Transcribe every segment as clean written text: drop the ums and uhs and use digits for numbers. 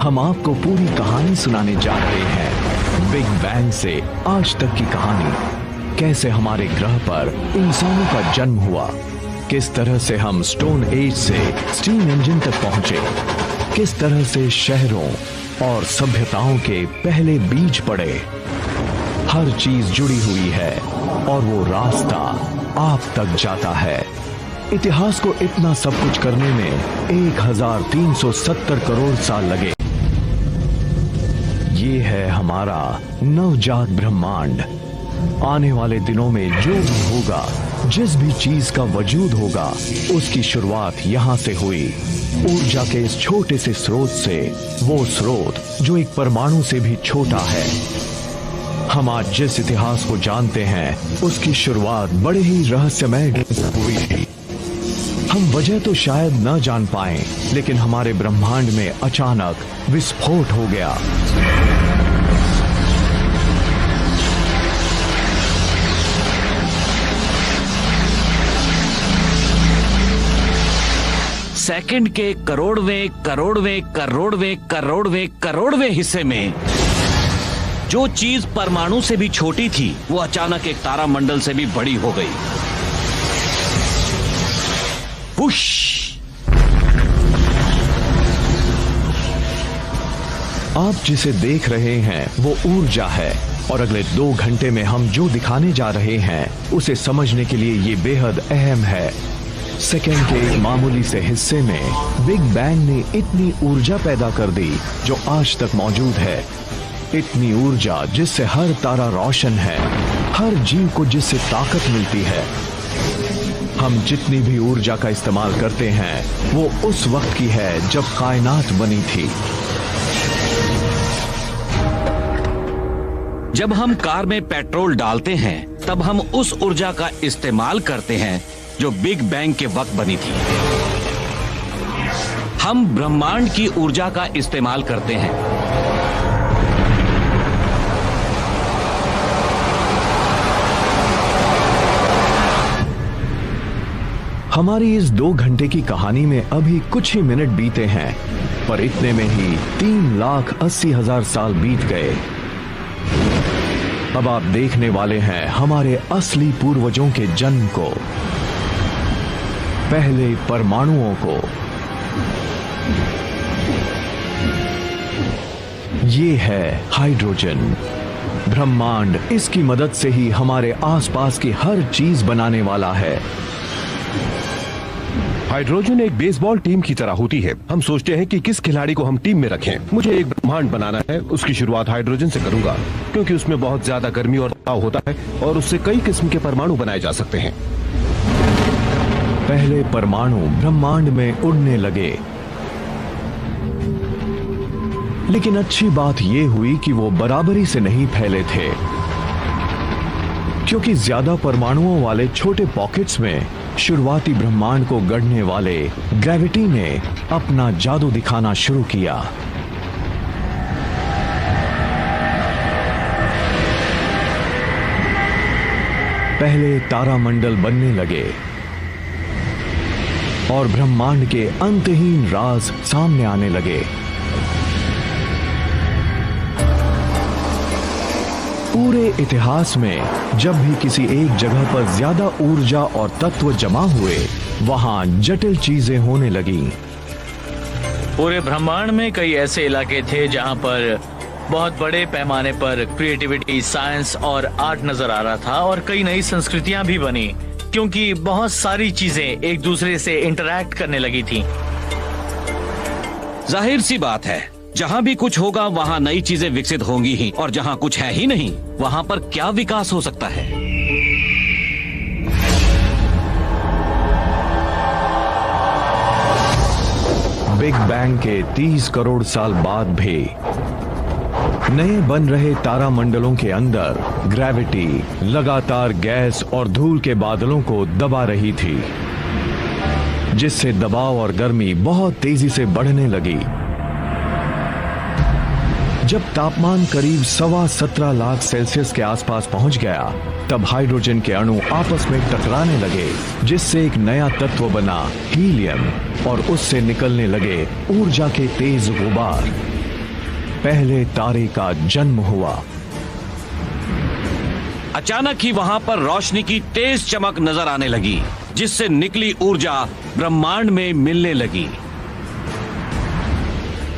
हम आपको पूरी कहानी सुनाने जा रहे हैं, बिग बैंग से आज तक की कहानी। कैसे हमारे ग्रह पर इंसानों का जन्म हुआ, किस तरह से हम स्टोन एज से स्टीम इंजन तक पहुंचे, किस तरह से शहरों और सभ्यताओं के पहले बीज पड़े। हर चीज जुड़ी हुई है और वो रास्ता आप तक जाता है। इतिहास को इतना सब कुछ करने में 1370 करोड़ साल लगे। ये है हमारा नवजात ब्रह्मांड। आने वाले दिनों में जो भी होगा, जिस भी चीज का वजूद होगा, उसकी शुरुआत यहां से हुई। ऊर्जा के इस छोटे से स्रोत से, वो स्रोत जो एक परमाणु से भी छोटा है। हम आज जिस इतिहास को जानते हैं, उसकी शुरुआत बड़े ही रहस्यमय हुई थी। हम वजह तो शायद न जान पाए, लेकिन हमारे ब्रह्मांड में अचानक विस्फोट हो गया। सेकंड के करोड़वें करोड़वें करोड़वें करोड़वें करोड़वें हिस्से में जो चीज परमाणु से भी छोटी थी, वो अचानक एक तारामंडल से भी बड़ी हो गई। पुश! आप जिसे देख रहे हैं वो ऊर्जा है, और अगले 2 घंटे में हम जो दिखाने जा रहे हैं उसे समझने के लिए ये बेहद अहम है। सेकेंड के एक मामूली से हिस्से में बिग बैंग ने इतनी ऊर्जा पैदा कर दी जो आज तक मौजूद है। इतनी ऊर्जा जिससे हर तारा रोशन है, हर जीव को जिससे ताकत मिलती है। हम जितनी भी ऊर्जा का इस्तेमाल करते हैं वो उस वक्त की है जब कायनात बनी थी। जब हम कार में पेट्रोल डालते हैं, तब हम उस ऊर्जा का इस्तेमाल करते हैं जो बिग बैंग के वक्त बनी थी। हम ब्रह्मांड की ऊर्जा का इस्तेमाल करते हैं। हमारी इस 2 घंटे की कहानी में अभी कुछ ही मिनट बीते हैं, पर इतने में ही 3,80,000 साल बीत गए। अब आप देखने वाले हैं हमारे असली पूर्वजों के जन्म को, पहले परमाणुओं को। ये है हाइड्रोजन। ब्रह्मांड इसकी मदद से ही हमारे आसपास की हर चीज बनाने वाला है। हाइड्रोजन एक बेसबॉल टीम की तरह होती है। हम सोचते हैं कि किस खिलाड़ी को हम टीम में रखें। मुझे एक ब्रह्मांड बनाना है, उसकी शुरुआत हाइड्रोजन से करूंगा, क्योंकि उसमें बहुत ज्यादा गर्मी और दबाव होता है और उससे कई किस्म के परमाणु बनाए जा सकते हैं। पहले परमाणु ब्रह्मांड में उड़ने लगे, लेकिन अच्छी बात यह हुई कि वो बराबरी से नहीं फैले थे, क्योंकि ज्यादा परमाणुओं वाले छोटे पॉकेट्स में शुरुआती ब्रह्मांड को गढ़ने वाले ग्रेविटी ने अपना जादू दिखाना शुरू किया। पहले तारामंडल बनने लगे और ब्रह्मांड के अंतहीन राज सामने आने लगे। पूरे इतिहास में जब भी किसी एक जगह पर ज्यादा ऊर्जा और तत्व जमा हुए, वहां जटिल चीजें होने लगी। पूरे ब्रह्मांड में कई ऐसे इलाके थे जहां पर बहुत बड़े पैमाने पर क्रिएटिविटी, साइंस और आर्ट नजर आ रहा था, और कई नई संस्कृतियां भी बनी, क्योंकि बहुत सारी चीजें एक दूसरे से इंटरैक्ट करने लगी थी। जाहिर सी बात है, जहां भी कुछ होगा वहां नई चीजें विकसित होंगी ही, और जहां कुछ है ही नहीं, वहां पर क्या विकास हो सकता है। बिग बैंग के 30 करोड़ साल बाद भी नए बन रहे तारामंडलों के अंदर ग्रेविटी लगातार गैस और धूल के बादलों को दबा रही थी, जिससे दबाव और गर्मी बहुत तेजी से बढ़ने लगी। जब तापमान करीब 17.25 लाख सेल्सियस के आसपास पहुंच गया, तब हाइड्रोजन के अणु आपस में टकराने लगे, जिससे एक नया तत्व बना हीलियम, और उससे निकलने लगे ऊर्जा के तेज गुबार। पहले तारे का जन्म हुआ। अचानक ही वहां पर रोशनी की तेज चमक नजर आने लगी, जिससे निकली ऊर्जा ब्रह्मांड में मिलने लगी।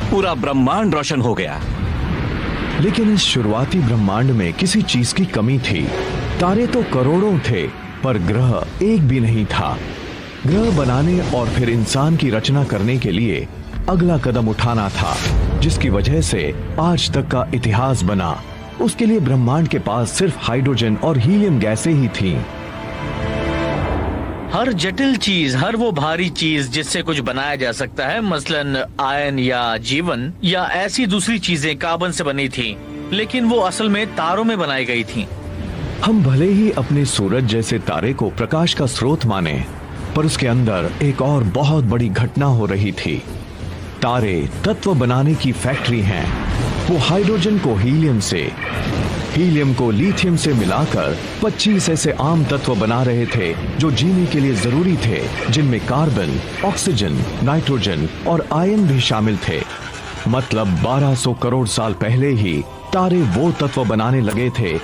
पूरा ब्रह्मांड रोशन हो गया। लेकिन इस शुरुआती ब्रह्मांड में किसी चीज की कमी थी। तारे तो करोड़ों थे, पर ग्रह एक भी नहीं था। ग्रह बनाने और फिर इंसान की रचना करने के लिए अगला कदम उठाना था, जिसकी वजह से आज तक का इतिहास बना। उसके लिए ब्रह्मांड के पास सिर्फ हाइड्रोजन और हीलियम गैसें ही थीं। हर जटिल चीज, हर वो भारी चीज जिससे कुछ बनाया जा सकता है, मसलन आयन या जीवन या ऐसी दूसरी चीजें कार्बन से बनी थी, लेकिन वो असल में तारों में बनाई गई थी। हम भले ही अपने सूरज जैसे तारे को प्रकाश का स्रोत माने, पर उसके अंदर एक और बहुत बड़ी घटना हो रही थी। तारे तत्व बनाने की फैक्ट्री हैं। वो हाइड्रोजन को हीलियम से, हीलियम को लिथियम से मिलाकर 25 ऐसे आम तत्व बना रहे थे जो जीने के लिए जरूरी थे, जिनमें कार्बन, ऑक्सीजन, नाइट्रोजन और आयन भी शामिल थे। मतलब 1200 करोड़ साल पहले ही तारे वो तत्व बनाने लगे थे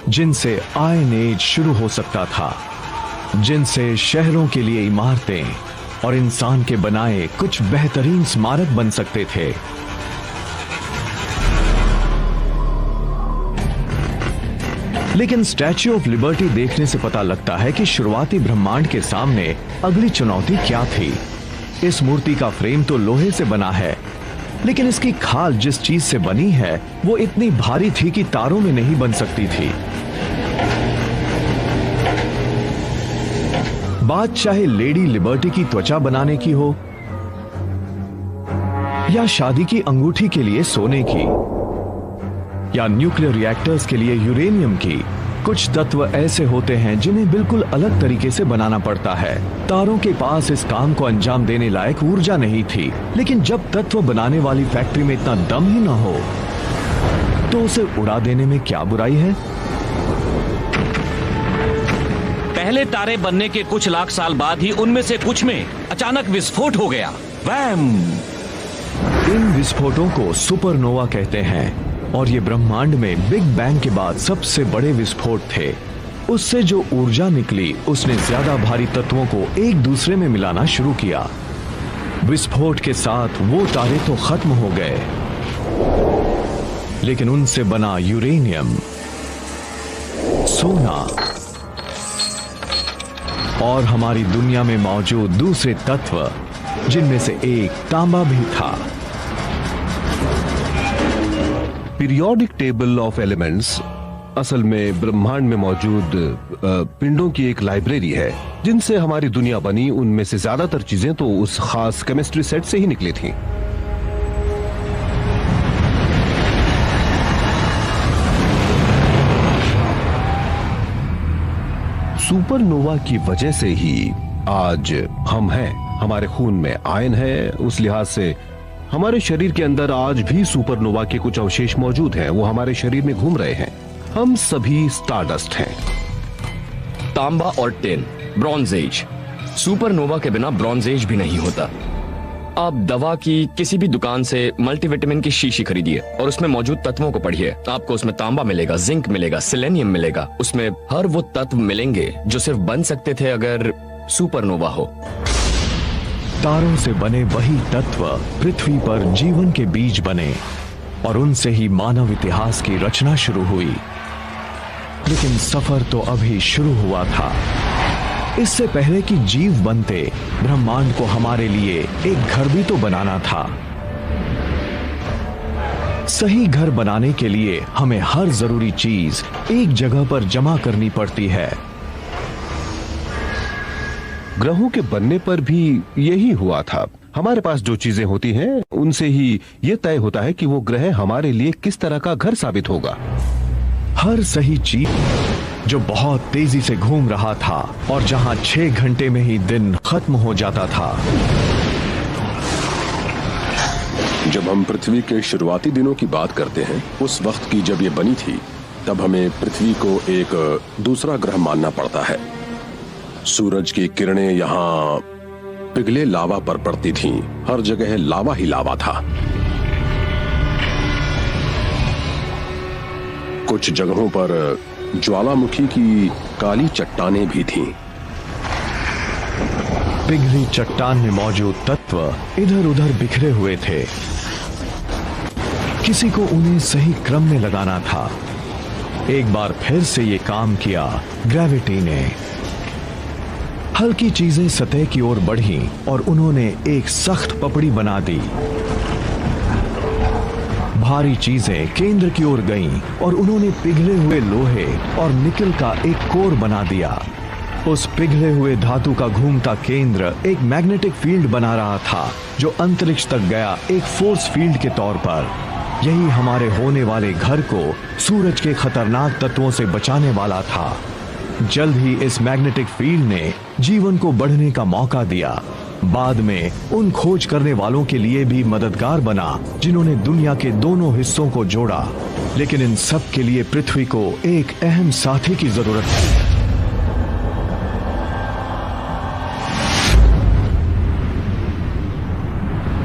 जिनसे आयन एज शुरू हो सकता था, जिनसे शहरों के लिए इमारतें और इंसान के बनाए कुछ बेहतरीन स्मारक बन सकते थे। लेकिन स्टैच्यू ऑफ लिबर्टी देखने से पता लगता है कि शुरुआती ब्रह्मांड के सामने अगली चुनौती क्या थी। इस मूर्ति का फ्रेम तो लोहे से बना है, लेकिन इसकी खाल जिस चीज से बनी है वो इतनी भारी थी कि तारों में नहीं बन सकती थी। बात चाहे लेडी लिबर्टी की त्वचा बनाने की हो या शादी की अंगूठी के लिए सोने की या न्यूक्लियर रिएक्टर्स के लिए यूरेनियम की, कुछ तत्व ऐसे होते हैं जिन्हें बिल्कुल अलग तरीके से बनाना पड़ता है। तारों के पास इस काम को अंजाम देने लायक ऊर्जा नहीं थी, लेकिन जब तत्व बनाने वाली फैक्ट्री में इतना दम ही ना हो तो उसे उड़ा देने में क्या बुराई है। पहले तारे बनने के कुछ लाख साल बाद ही उनमें से कुछ में अचानक विस्फोट हो गया। वैम! इन विस्फोटों को सुपरनोवा कहते हैं और ये ब्रह्मांड में बिग बैंग के बाद सबसे बड़े विस्फोट थे। उससे जो ऊर्जा निकली उसने ज्यादा भारी तत्वों को एक दूसरे में मिलाना शुरू किया। विस्फोट के साथ वो तारे तो खत्म हो गए, लेकिन उनसे बना यूरेनियम, सोना और हमारी दुनिया में मौजूद दूसरे तत्व, जिनमें से एक तांबा भी था। पीरियोडिक टेबल ऑफ एलिमेंट्स असल में ब्रह्मांड में मौजूद पिंडों की एक लाइब्रेरी है, जिनसे हमारी दुनिया बनी। उनमें से ज्यादातर चीजें तो उस खास केमिस्ट्री सेट से ही निकली थीं। सुपरनोवा की वजह से ही आज हम हैं। हमारे खून में आयन है, उस लिहाज से हमारे शरीर के अंदर आज भी सुपरनोवा के कुछ अवशेष मौजूद हैं। वो हमारे शरीर में घूम रहे हैं। हम सभी स्टारडस्ट हैं। तांबा और टिन, ब्रॉन्ज एज। सुपरनोवा के बिना ब्रॉन्ज एज भी नहीं होता। आप दवा की किसी भी दुकान से मल्टीविटामिन की शीशी खरीदिए और उसमें मौजूद तत्वों को पढ़िए। आपको उसमें तांबा मिलेगा, जिंक मिलेगा, सेलेनियम मिलेगा। उसमें हर वो तत्व मिलेंगे जो सिर्फ बन सकते थे अगर सुपरनोवा हो। तारों से बने वही तत्व पृथ्वी पर जीवन के बीज बने और उनसे ही मानव इतिहास की रचना शुरू हुई। लेकिन सफर तो अभी शुरू हुआ था। इससे पहले कि जीव बनते, ब्रह्मांड को हमारे लिए एक घर भी तो बनाना था। सही घर बनाने के लिए हमें हर जरूरी चीज एक जगह पर जमा करनी पड़ती है। ग्रहों के बनने पर भी यही हुआ था। हमारे पास जो चीजें होती हैं उनसे ही यह तय होता है कि वो ग्रह हमारे लिए किस तरह का घर साबित होगा। हर सही चीज जो बहुत तेजी से घूम रहा था और जहां 6 घंटे में ही दिन खत्म हो जाता था। जब हम पृथ्वी के शुरुआती दिनों की बात करते हैं, उस वक्त की जब ये बनी थी, तब हमें पृथ्वी को एक दूसरा ग्रह मानना पड़ता है। सूरज की किरणें यहाँ पिघले लावा पर पड़ती थीं। हर जगह लावा ही लावा था। कुछ जगहों पर ज्वालामुखी की काली चट्टानें भी थीं। पिघली चट्टान में मौजूद तत्व इधर उधर बिखरे हुए थे। किसी को उन्हें सही क्रम में लगाना था। एक बार फिर से ये काम किया ग्रेविटी ने। हल्की चीजें सतह की ओर बढ़ीं और उन्होंने एक सख्त पपड़ी बना दी। भारी चीजें केंद्र की ओर गईं और उन्होंने पिघले हुए लोहे और निकल का एक कोर बना दिया। उस पिघले हुए धातु का घूमता केंद्र एक मैग्नेटिक फील्ड बना रहा था जो अंतरिक्ष तक गया एक फोर्स फील्ड के तौर पर। यही हमारे होने वाले घर को सूरज के खतरनाक तत्वों से बचाने वाला था। जल्द ही इस मैग्नेटिक फील्ड ने जीवन को बढ़ने का मौका दिया। बाद में उन खोज करने वालों के लिए भी मददगार बना जिन्होंने दुनिया के दोनों हिस्सों को जोड़ा। लेकिन इन सब के लिए पृथ्वी को एक अहम साथी की जरूरत थी।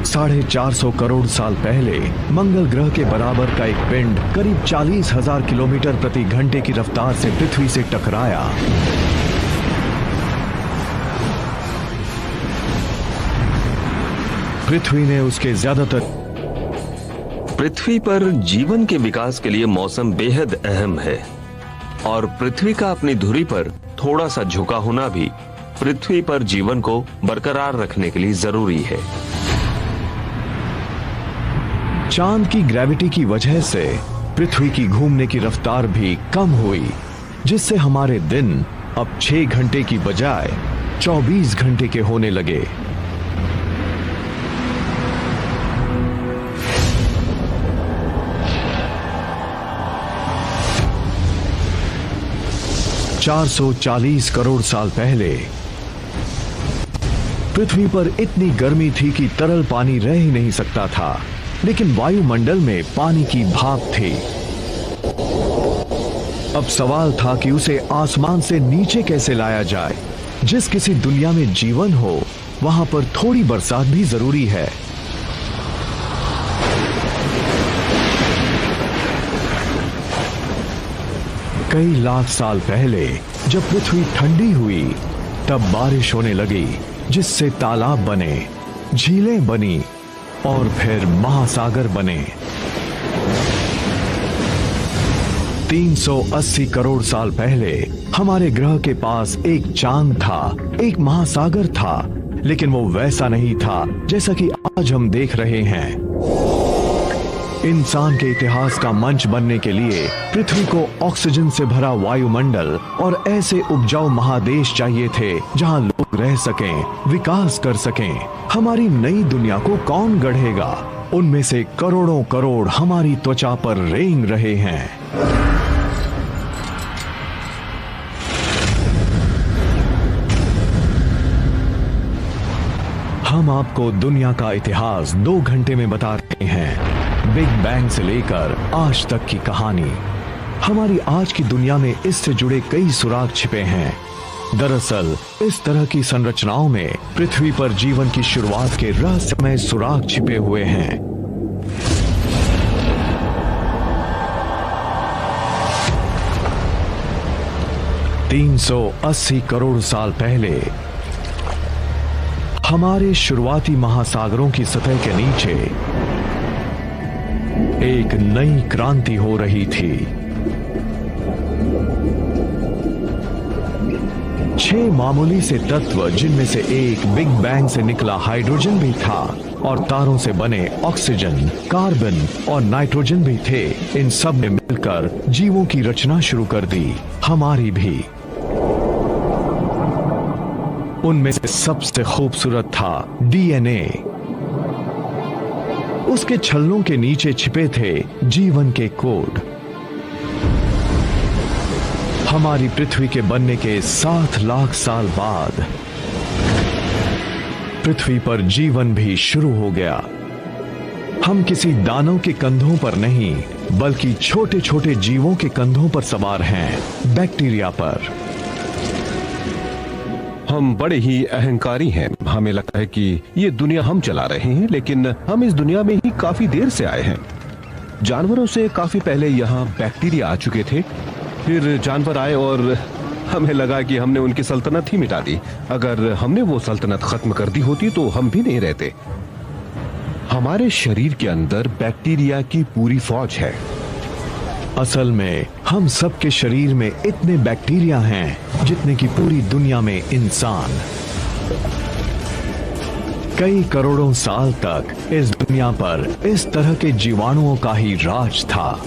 साढ़े 400 करोड़ साल पहले मंगल ग्रह के बराबर का एक पिंड करीब 40,000 किलोमीटर प्रति घंटे की रफ्तार से पृथ्वी से टकराया। पृथ्वी ने उसके ज्यादातर पृथ्वी पर जीवन के विकास के लिए मौसम बेहद अहम है और पृथ्वी का अपनी धुरी पर थोड़ा सा झुका होना भी पृथ्वी पर जीवन को बरकरार रखने के लिए जरूरी है। चांद की ग्रेविटी की वजह से पृथ्वी की घूमने की रफ्तार भी कम हुई, जिससे हमारे दिन अब 6 घंटे की बजाय 24 घंटे के होने लगे। $440 करोड़ साल पहले पृथ्वी पर इतनी गर्मी थी कि तरल पानी रह ही नहीं सकता था, लेकिन वायुमंडल में पानी की भाप थी। अब सवाल था कि उसे आसमान से नीचे कैसे लाया जाए। जिस किसी दुनिया में जीवन हो वहां पर थोड़ी बरसात भी जरूरी है। कई लाख साल पहले जब पृथ्वी ठंडी हुई तब बारिश होने लगी, जिससे तालाब बने, झीलें बनी और फिर महासागर बने। 380 करोड़ साल पहले हमारे ग्रह के पास एक चांद था, एक महासागर था, लेकिन वो वैसा नहीं था जैसा कि आज हम देख रहे हैं। इंसान के इतिहास का मंच बनने के लिए पृथ्वी को ऑक्सीजन से भरा वायुमंडल और ऐसे उपजाऊ महादेश चाहिए थे जहां लोग रह सकें, विकास कर सकें। हमारी नई दुनिया को कौन गढ़ेगा? उनमें से करोड़ों करोड़ हमारी त्वचा पर रेंग रहे हैं। हम आपको दुनिया का इतिहास 2 घंटे में बता रहे हैं। बिग बैंग से लेकर आज तक की कहानी। हमारी आज की दुनिया में इससे जुड़े कई सुराग छिपे हैं। दरअसल इस तरह की संरचनाओं में पृथ्वी पर जीवन की शुरुआत के रहस्यमय सुराग छिपे हुए हैं। $380 करोड़ साल पहले हमारे शुरुआती महासागरों की सतह के नीचे एक नई क्रांति हो रही थी। 6 मामूली से तत्व, जिनमें से एक बिग बैंग से निकला हाइड्रोजन भी था और तारों से बने ऑक्सीजन, कार्बन और नाइट्रोजन भी थे। इन सब ने मिलकर जीवों की रचना शुरू कर दी, हमारी भी। उनमें से सबसे खूबसूरत था डीएनए। उसके छल्लों के नीचे छिपे थे जीवन के कोड। हमारी पृथ्वी के बनने के 7 लाख साल बाद पृथ्वी पर जीवन भी शुरू हो गया। हम किसी दानव के कंधों पर नहीं, बल्कि छोटे छोटे जीवों के कंधों पर सवार हैं, बैक्टीरिया पर। हम बड़े ही अहंकारी हैं। हमें लगता है कि ये दुनिया हम चला रहे हैं, लेकिन हम इस दुनिया में ही काफी देर से आए हैं। जानवरों से काफी पहले यहाँ बैक्टीरिया आ चुके थे। फिर जानवर आए और हमें लगा कि हमने उनकी सल्तनत ही मिटा दी। अगर हमने वो सल्तनत खत्म कर दी होती तो हम भी नहीं रहते। हमारे शरीर के अंदर बैक्टीरिया की पूरी फौज है। असल में हम सबके शरीर में इतने बैक्टीरिया हैं जितने की पूरी दुनिया में इंसान। कई करोड़ों साल तक इस दुनिया पर इस तरह के जीवाणुओं का ही राज था।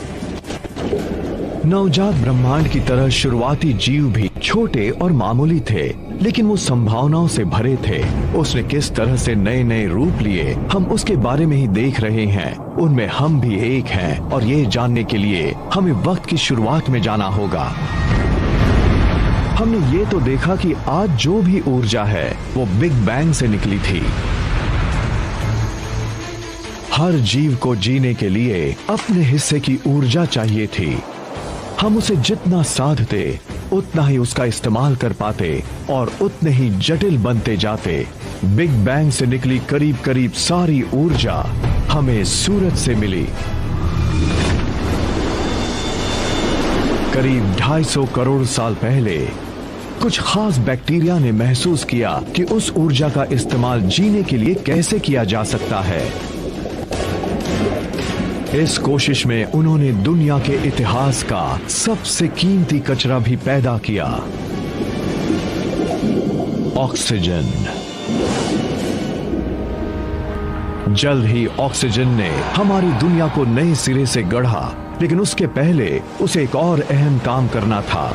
नवजात ब्रह्मांड की तरह शुरुआती जीव भी छोटे और मामूली थे, लेकिन वो संभावनाओं से भरे थे। उसने किस तरह से नए नए रूप लिए, हम उसके बारे में ही देख रहे हैं। उनमें हम भी एक हैं, और ये जानने के लिए हमें वक्त की शुरुआत में जाना होगा। हमने ये तो देखा कि आज जो भी ऊर्जा है वो बिग बैंग से निकली थी। हर जीव को जीने के लिए अपने हिस्से की ऊर्जा चाहिए थी। हम उसे जितना साधते उतना ही उसका इस्तेमाल कर पाते और उतने ही जटिल बनते जाते। बिग बैंग से निकली करीब करीब सारी ऊर्जा हमें सूरज से मिली। करीब 250 करोड़ साल पहले कुछ खास बैक्टीरिया ने महसूस किया कि उस ऊर्जा का इस्तेमाल जीने के लिए कैसे किया जा सकता है। इस कोशिश में उन्होंने दुनिया के इतिहास का सबसे कीमती कचरा भी पैदा किया, ऑक्सीजन। जल्द ही ऑक्सीजन ने हमारी दुनिया को नए सिरे से गढ़ा, लेकिन उसके पहले उसे एक और अहम काम करना था।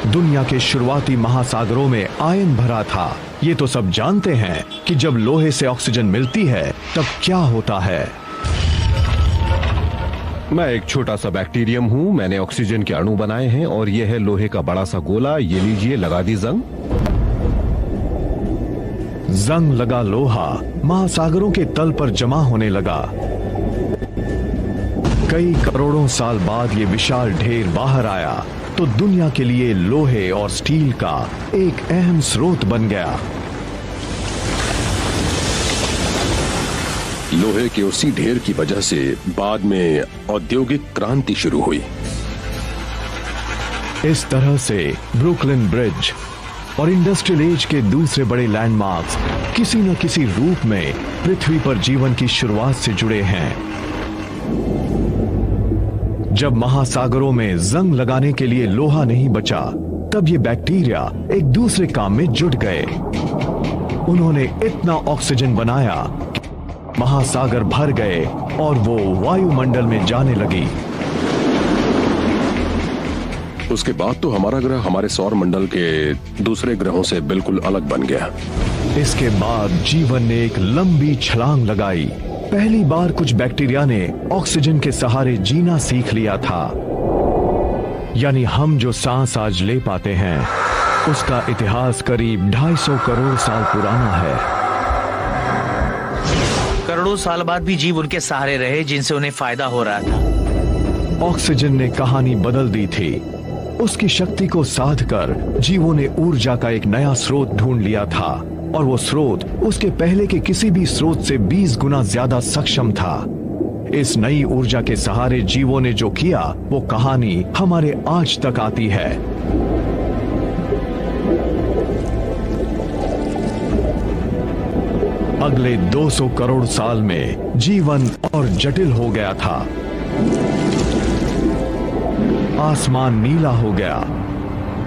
दुनिया के शुरुआती महासागरों में आयन भरा था। ये तो सब जानते हैं कि जब लोहे से ऑक्सीजन मिलती है तब क्या होता है। मैं एक छोटा सा बैक्टीरियम हूँ। मैंने ऑक्सीजन के अणु बनाए हैं और यह है लोहे का बड़ा सा गोला। ये लीजिए, लगा दी जंग। जंग लगा लोहा महासागरों के तल पर जमा होने लगा। कई करोड़ों साल बाद ये विशाल ढेर बाहर आया तो दुनिया के लिए लोहे और स्टील का एक अहम स्रोत बन गया। लोहे के उसी ढेर की वजह से बाद में औद्योगिक क्रांति शुरू हुई। इस तरह से ब्रुकलिन ब्रिज और इंडस्ट्रियल एज के दूसरे बड़े लैंडमार्क्स किसी न किसी रूप में पृथ्वी पर जीवन की शुरुआत से जुड़े हैं। जब महासागरों में जंग लगाने के लिए लोहा नहीं बचा, तब ये बैक्टीरिया एक दूसरे काम में जुट गए। उन्होंने इतना ऑक्सीजन बनाया कि महासागर भर गए और वो वायुमंडल में जाने लगी। उसके बाद तो हमारा ग्रह हमारे सौर मंडल के दूसरे ग्रहों से बिल्कुल अलग बन गया। इसके बाद जीवन ने एक लंबी छलांग लगाई। पहली बार कुछ बैक्टीरिया ने ऑक्सीजन के सहारे जीना सीख लिया था। यानी हम जो सांस आज ले पाते हैं उसका इतिहास करीब 250 करोड़ साल पुराना है। करोड़ों साल बाद भी जीव उनके सहारे रहे जिनसे उन्हें फायदा हो रहा था। ऑक्सीजन ने कहानी बदल दी थी। उसकी शक्ति को साध कर जीवों ने ऊर्जा का एक नया स्रोत ढूंढ लिया था, और वो स्रोत उसके पहले के किसी भी स्रोत से 20 गुना ज्यादा सक्षम था। इस नई ऊर्जा के सहारे जीवों ने जो किया वो कहानी हमारे आज तक आती है। अगले 200 करोड़ साल में जीवन और जटिल हो गया था। आसमान नीला हो गया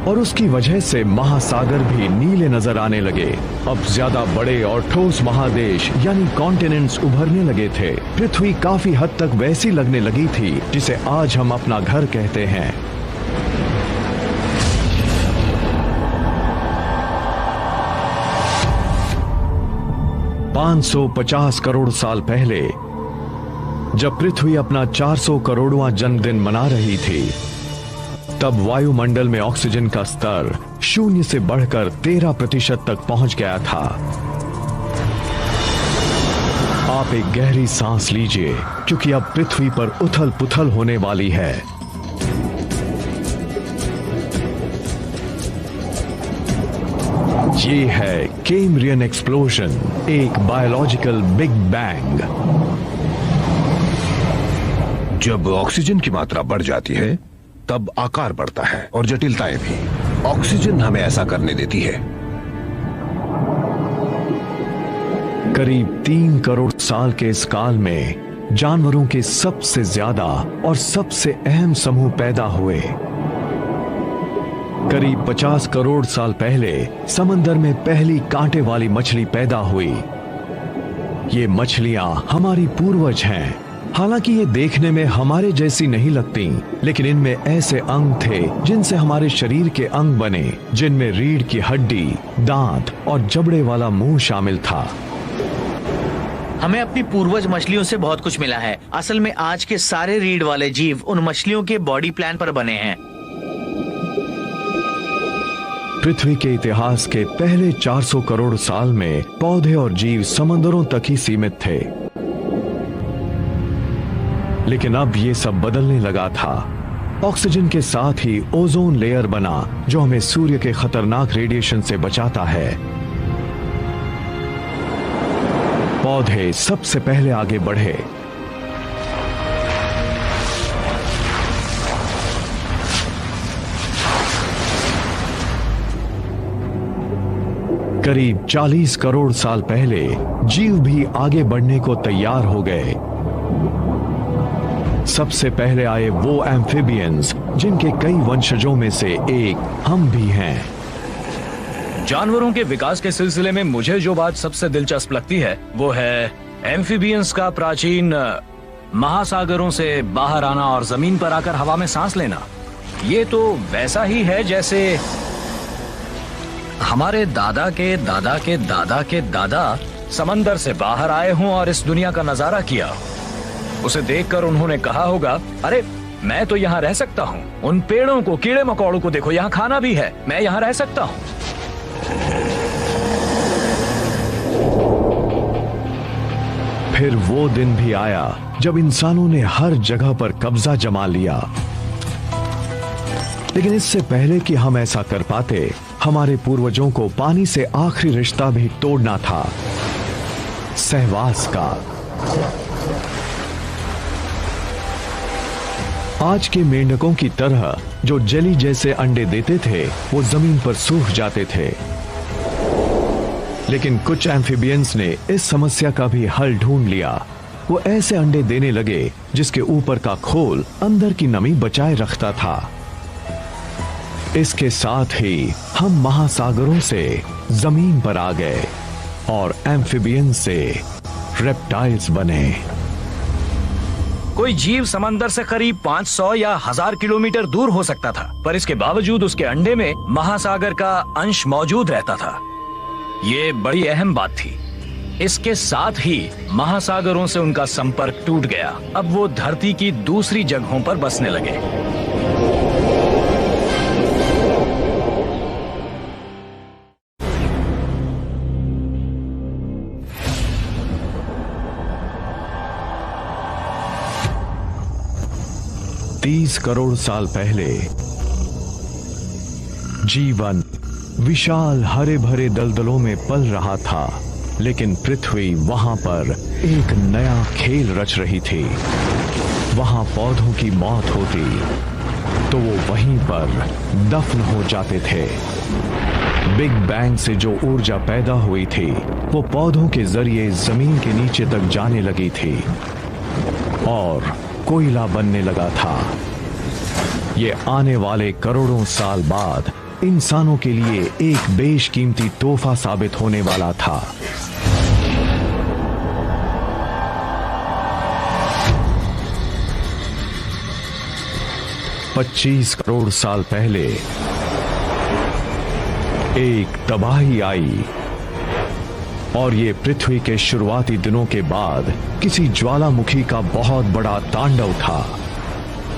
और उसकी वजह से महासागर भी नीले नजर आने लगे। अब ज्यादा बड़े और ठोस महादेश यानी कॉन्टिनेंट्स उभरने लगे थे। पृथ्वी काफी हद तक वैसी लगने लगी थी जिसे आज हम अपना घर कहते हैं। $550 करोड़ साल पहले जब पृथ्वी अपना 400 करोड़वां जन्मदिन मना रही थी, तब वायुमंडल में ऑक्सीजन का स्तर 0 से बढ़कर 13% तक पहुंच गया था। आप एक गहरी सांस लीजिए, क्योंकि अब पृथ्वी पर उथल पुथल होने वाली है। ये है कैम्ब्रियन एक्सप्लोजन, एक बायोलॉजिकल बिग बैंग जब ऑक्सीजन की मात्रा बढ़ जाती है तब आकार बढ़ता है और जटिलताएं भी। ऑक्सीजन हमें ऐसा करने देती है। करीब 3 करोड़ साल के इस काल में जानवरों के सबसे ज्यादा और सबसे अहम समूह पैदा हुए। करीब 50 करोड़ साल पहले समंदर में पहली कांटे वाली मछली पैदा हुई। ये मछलियां हमारी पूर्वज हैं। हालांकि ये देखने में हमारे जैसी नहीं लगती, लेकिन इनमें ऐसे अंग थे जिनसे हमारे शरीर के अंग बने, जिनमें रीढ़ की हड्डी, दांत और जबड़े वाला मुंह शामिल था। हमें अपनी पूर्वज मछलियों से बहुत कुछ मिला है। असल में आज के सारे रीढ़ वाले जीव उन मछलियों के बॉडी प्लान पर बने हैं। पृथ्वी के इतिहास के पहले 400 करोड़ साल में पौधे और जीव समंदरों तक ही सीमित थे, लेकिन अब ये सब बदलने लगा था। ऑक्सीजन के साथ ही ओजोन लेयर बना जो हमें सूर्य के खतरनाक रेडिएशन से बचाता है। पौधे सबसे पहले आगे बढ़े। करीब 40 करोड़ साल पहले जीव भी आगे बढ़ने को तैयार हो गए। सबसे पहले आए वो एम्फिबियंस जिनके कई वंशजों में से एक हम भी हैं। जानवरों के विकास के सिलसिले में मुझे जो बात सबसे दिलचस्प लगती है वो है एम्फिबियंस का प्राचीन महासागरों से बाहर आना और जमीन पर आकर हवा में सांस लेना। ये तो वैसा ही है जैसे हमारे दादा के दादा के दादा के दादा समंदर से बाहर आए हों और इस दुनिया का नजारा किया। उसे देखकर उन्होंने कहा होगा, अरे मैं तो यहाँ रह सकता हूँ। उन पेड़ों को, कीड़े मकोड़ों को देखो, यहाँ खाना भी है, मैं यहाँ रह सकता हूँ। फिर वो दिन भी आया जब इंसानों ने हर जगह पर कब्जा जमा लिया। लेकिन इससे पहले कि हम ऐसा कर पाते, हमारे पूर्वजों को पानी से आखिरी रिश्ता भी तोड़ना था, सहवास का। आज के मेंढकों की तरह जो जेली जैसे अंडे देते थे वो जमीन पर सूख जाते थे। लेकिन कुछ एम्फिबियंस ने इस समस्या का भी हल ढूंढ लिया। वो ऐसे अंडे देने लगे जिसके ऊपर का खोल अंदर की नमी बचाए रखता था। इसके साथ ही हम महासागरों से जमीन पर आ गए और एम्फिबियंस से रेप्टाइल्स बने। कोई जीव समंदर से करीब 500 या 1000 किलोमीटर दूर हो सकता था, पर इसके बावजूद उसके अंडे में महासागर का अंश मौजूद रहता था। ये बड़ी अहम बात थी। इसके साथ ही महासागरों से उनका संपर्क टूट गया। अब वो धरती की दूसरी जगहों पर बसने लगे। तीस करोड़ साल पहले जीवन विशाल हरे भरे दलदलों में पल रहा था, लेकिन पृथ्वी वहां पर एक नया खेल रच रही थी। वहां पौधों की मौत होती तो वो वहीं पर दफन हो जाते थे। बिग बैंग से जो ऊर्जा पैदा हुई थी वो पौधों के जरिए जमीन के नीचे तक जाने लगी थी और कोयला बनने लगा था। ये आने वाले करोड़ों साल बाद इंसानों के लिए एक बेशकीमती तोहफा साबित होने वाला था। पच्चीस करोड़ साल पहले एक तबाही आई और ये पृथ्वी के शुरुआती दिनों के बाद किसी ज्वालामुखी का बहुत बड़ा तांडव था।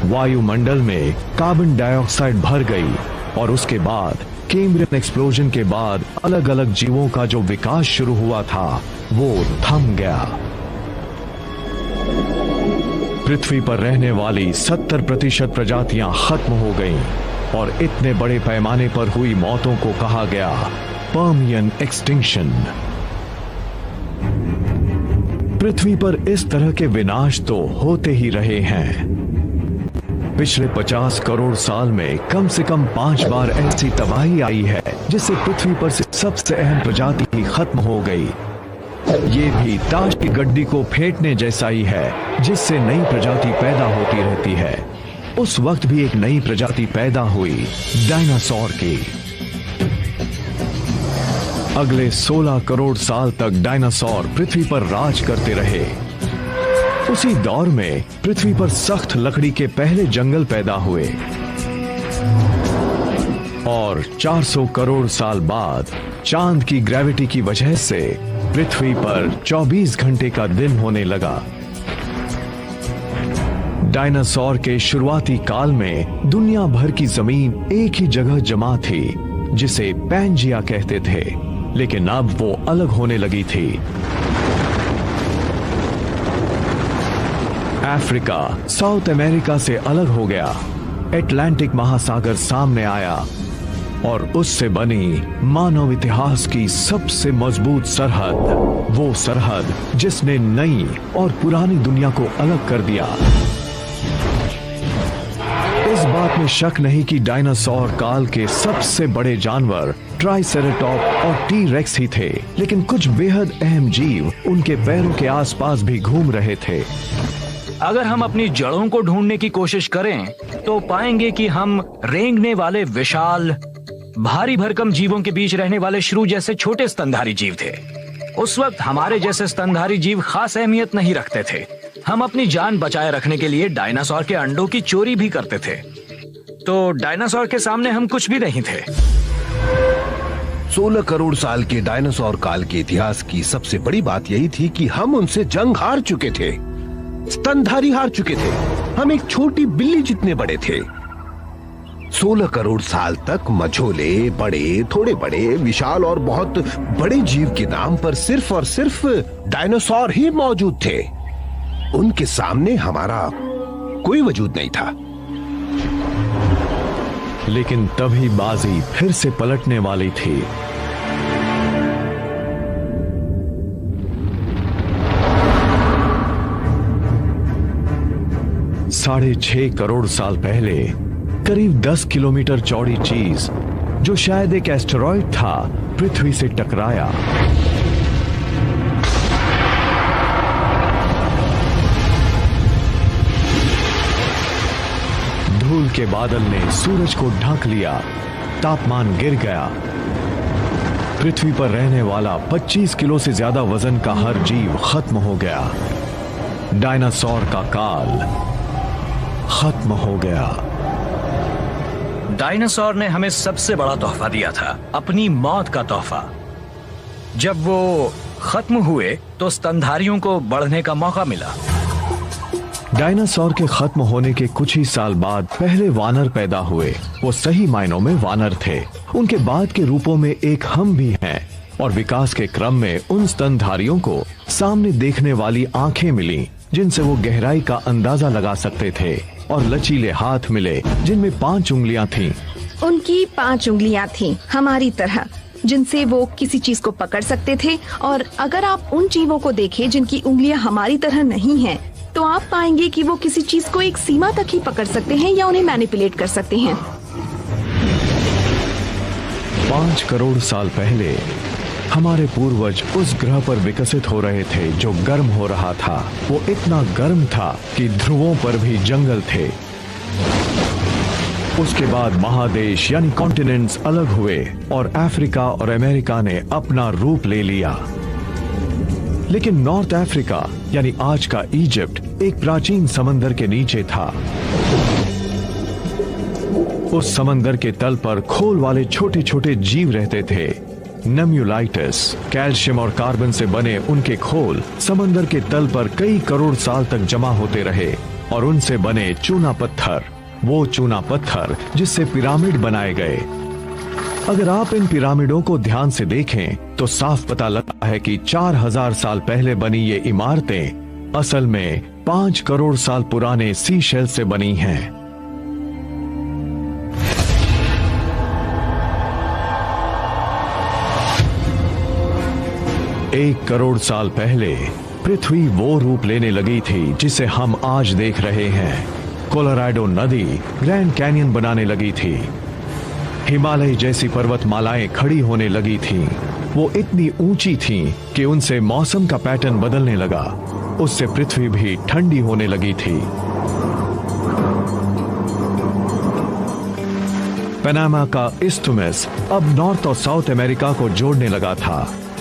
वायुमंडल में कार्बन डाइऑक्साइड भर गई और उसके बाद कैम्ब्रियन एक्सप्लोजन के बाद अलग अलग जीवों का जो विकास शुरू हुआ था वो थम गया। पृथ्वी पर रहने वाली 70% प्रजातियां खत्म हो गईं और इतने बड़े पैमाने पर हुई मौतों को कहा गया पर्मियन एक्सटिंक्शन। पृथ्वी पर इस तरह के विनाश तो होते ही रहे हैं। पिछले 50 करोड़ साल में कम से कम 5 बार ऐसी तबाही आई है जिससे पृथ्वी पर से सबसे अहम प्रजाति ही खत्म हो गई। ये भी ताश की गड्डी को फेंटने जैसा ही है जिससे नई प्रजाति पैदा होती रहती है। उस वक्त भी एक नई प्रजाति पैदा हुई, डायनासोर की। अगले 16 करोड़ साल तक डायनासोर पृथ्वी पर राज करते रहे। उसी दौर में पृथ्वी पर सख्त लकड़ी के पहले जंगल पैदा हुए और 400 करोड़ साल बाद चांद की ग्रेविटी की वजह से पृथ्वी पर 24 घंटे का दिन होने लगा। डायनासोर के शुरुआती काल में दुनिया भर की जमीन एक ही जगह जमा थी जिसे पैंजिया कहते थे, लेकिन अब वो अलग होने लगी थी। अफ्रीका साउथ अमेरिका से अलग हो गया, अटलांटिक महासागर सामने आया और उससे बनी मानव इतिहास की सबसे मजबूत सरहद, वो सरहद जिसने नई और पुरानी दुनिया को अलग कर दिया। इस बात में शक नहीं कि डायनासोर काल के सबसे बड़े जानवर ट्राइसेराटॉप और टी रेक्स ही थे, लेकिन कुछ बेहद अहम जीव उनके पैरों के आसपास भी घूम रहे थे। अगर हम अपनी जड़ों को ढूंढने की कोशिश करें तो पाएंगे कि हम रेंगने वाले विशाल भारी भरकम जीवों के बीच रहने वाले श्रू जैसे छोटे स्तनधारी जीव थे। उस वक्त हमारे जैसे स्तनधारी जीव खास अहमियत नहीं रखते थे। हम अपनी जान बचाए रखने के लिए डायनासोर के अंडों की चोरी भी करते थे। तो डायनासोर के सामने हम कुछ भी नहीं थे। 16 करोड़ साल के डायनासोर काल के इतिहास की सबसे बड़ी बात यही थी कि हम उनसे जंग हार चुके थे, स्तनधारी हार चुके थे। हम एक छोटी बिल्ली जितने बड़े थे। 16 करोड़ साल तक मझोले, बड़े, थोड़े बड़े, विशाल और बहुत बड़े जीव के नाम पर सिर्फ और सिर्फ डायनासोर ही मौजूद थे। उनके सामने हमारा कोई वजूद नहीं था। लेकिन तभी बाजी फिर से पलटने वाली थी। साढ़े 6 करोड़ साल पहले करीब 10 किलोमीटर चौड़ी चीज, जो शायद एक एस्टेरॉयड था, पृथ्वी से टकराया। धूल के बादल ने सूरज को ढक लिया, तापमान गिर गया। पृथ्वी पर रहने वाला 25 किलो से ज्यादा वजन का हर जीव खत्म हो गया। डायनासोर का काल खत्म हो गया। डायनासोर ने हमें सबसे बड़ा तोहफा दिया था, अपनी मौत का तोहफा। जब वो खत्म हुए तो स्तनधारियों को बढ़ने का मौका मिला। डायनासोर के खत्म होने के कुछ ही साल बाद पहले वानर पैदा हुए। वो सही मायनों में वानर थे। उनके बाद के रूपों में एक हम भी हैं और विकास के क्रम में उन स्तनधारियों को सामने देखने वाली आंखें मिली जिनसे वो गहराई का अंदाजा लगा सकते थे और लचीले हाथ मिले जिनमें 5 उंगलियां थीं। उनकी 5 उंगलियां थीं हमारी तरह, जिनसे वो किसी चीज को पकड़ सकते थे। और अगर आप उन जीवों को देखें जिनकी उंगलियां हमारी तरह नहीं हैं, तो आप पाएंगे कि वो किसी चीज को एक सीमा तक ही पकड़ सकते हैं या उन्हें मैनिपुलेट कर सकते हैं। 5 करोड़ साल पहले हमारे पूर्वज उस ग्रह पर विकसित हो रहे थे जो गर्म हो रहा था। वो इतना गर्म था कि ध्रुवों पर भी जंगल थे। उसके बाद महादेश यानी कॉन्टिनेंट्स अलग हुए और अफ्रीका और अमेरिका ने अपना रूप ले लिया। लेकिन नॉर्थ अफ्रीका यानी आज का इजिप्ट एक प्राचीन समंदर के नीचे था। उस समंदर के तल पर खोल वाले छोटे छोटे जीव रहते थे, नम्यूलाइटस। कैल्शियम और कार्बन से बने उनके खोल समंदर के तल पर कई करोड़ साल तक जमा होते रहे और उनसे बने चूना पत्थर, वो चूना पत्थर जिससे पिरामिड बनाए गए। अगर आप इन पिरामिडों को ध्यान से देखें तो साफ पता लगता है कि 4000 साल पहले बनी ये इमारतें असल में 5 करोड़ साल पुराने सी शेल से बनी हैं। एक करोड़ साल पहले पृथ्वी वो रूप लेने लगी थी जिसे हम आज देख रहे हैं। कोलोराडो नदी ग्रैंड कैनियन बनाने लगी थी। हिमालय जैसी पर्वतमालाएं खड़ी होने लगी थीं। वो इतनी ऊंची थीं कि उनसे मौसम का पैटर्न बदलने लगा। उससे पृथ्वी भी ठंडी होने लगी थी। पनामा का इस्थमुस अब नॉर्थ और साउथ अमेरिका को जोड़ने लगा था।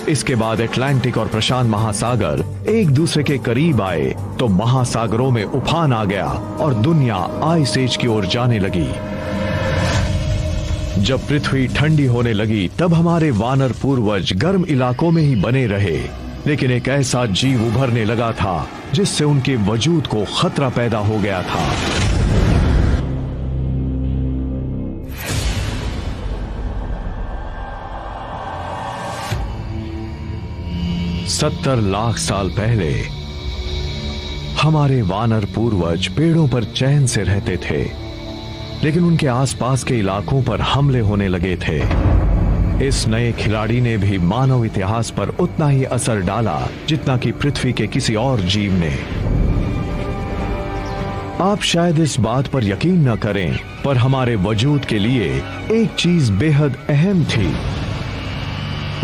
इसके बाद अटलांटिक और प्रशांत महासागर एक दूसरे के करीब आए तो महासागरों में उफान आ गया और दुनिया आइस एज की ओर जाने लगी। जब पृथ्वी ठंडी होने लगी तब हमारे वानर पूर्वज गर्म इलाकों में ही बने रहे, लेकिन एक ऐसा जीव उभरने लगा था जिससे उनके वजूद को खतरा पैदा हो गया था। सत्तर लाख साल पहले हमारे वानर पूर्वज पेड़ों पर चैन से रहते थे, लेकिन उनके आसपास के इलाकों पर हमले होने लगे थे। इस नए खिलाड़ी ने भी मानव इतिहास पर उतना ही असर डाला जितना कि पृथ्वी के किसी और जीव ने। आप शायद इस बात पर यकीन न करें, पर हमारे वजूद के लिए एक चीज बेहद अहम थी,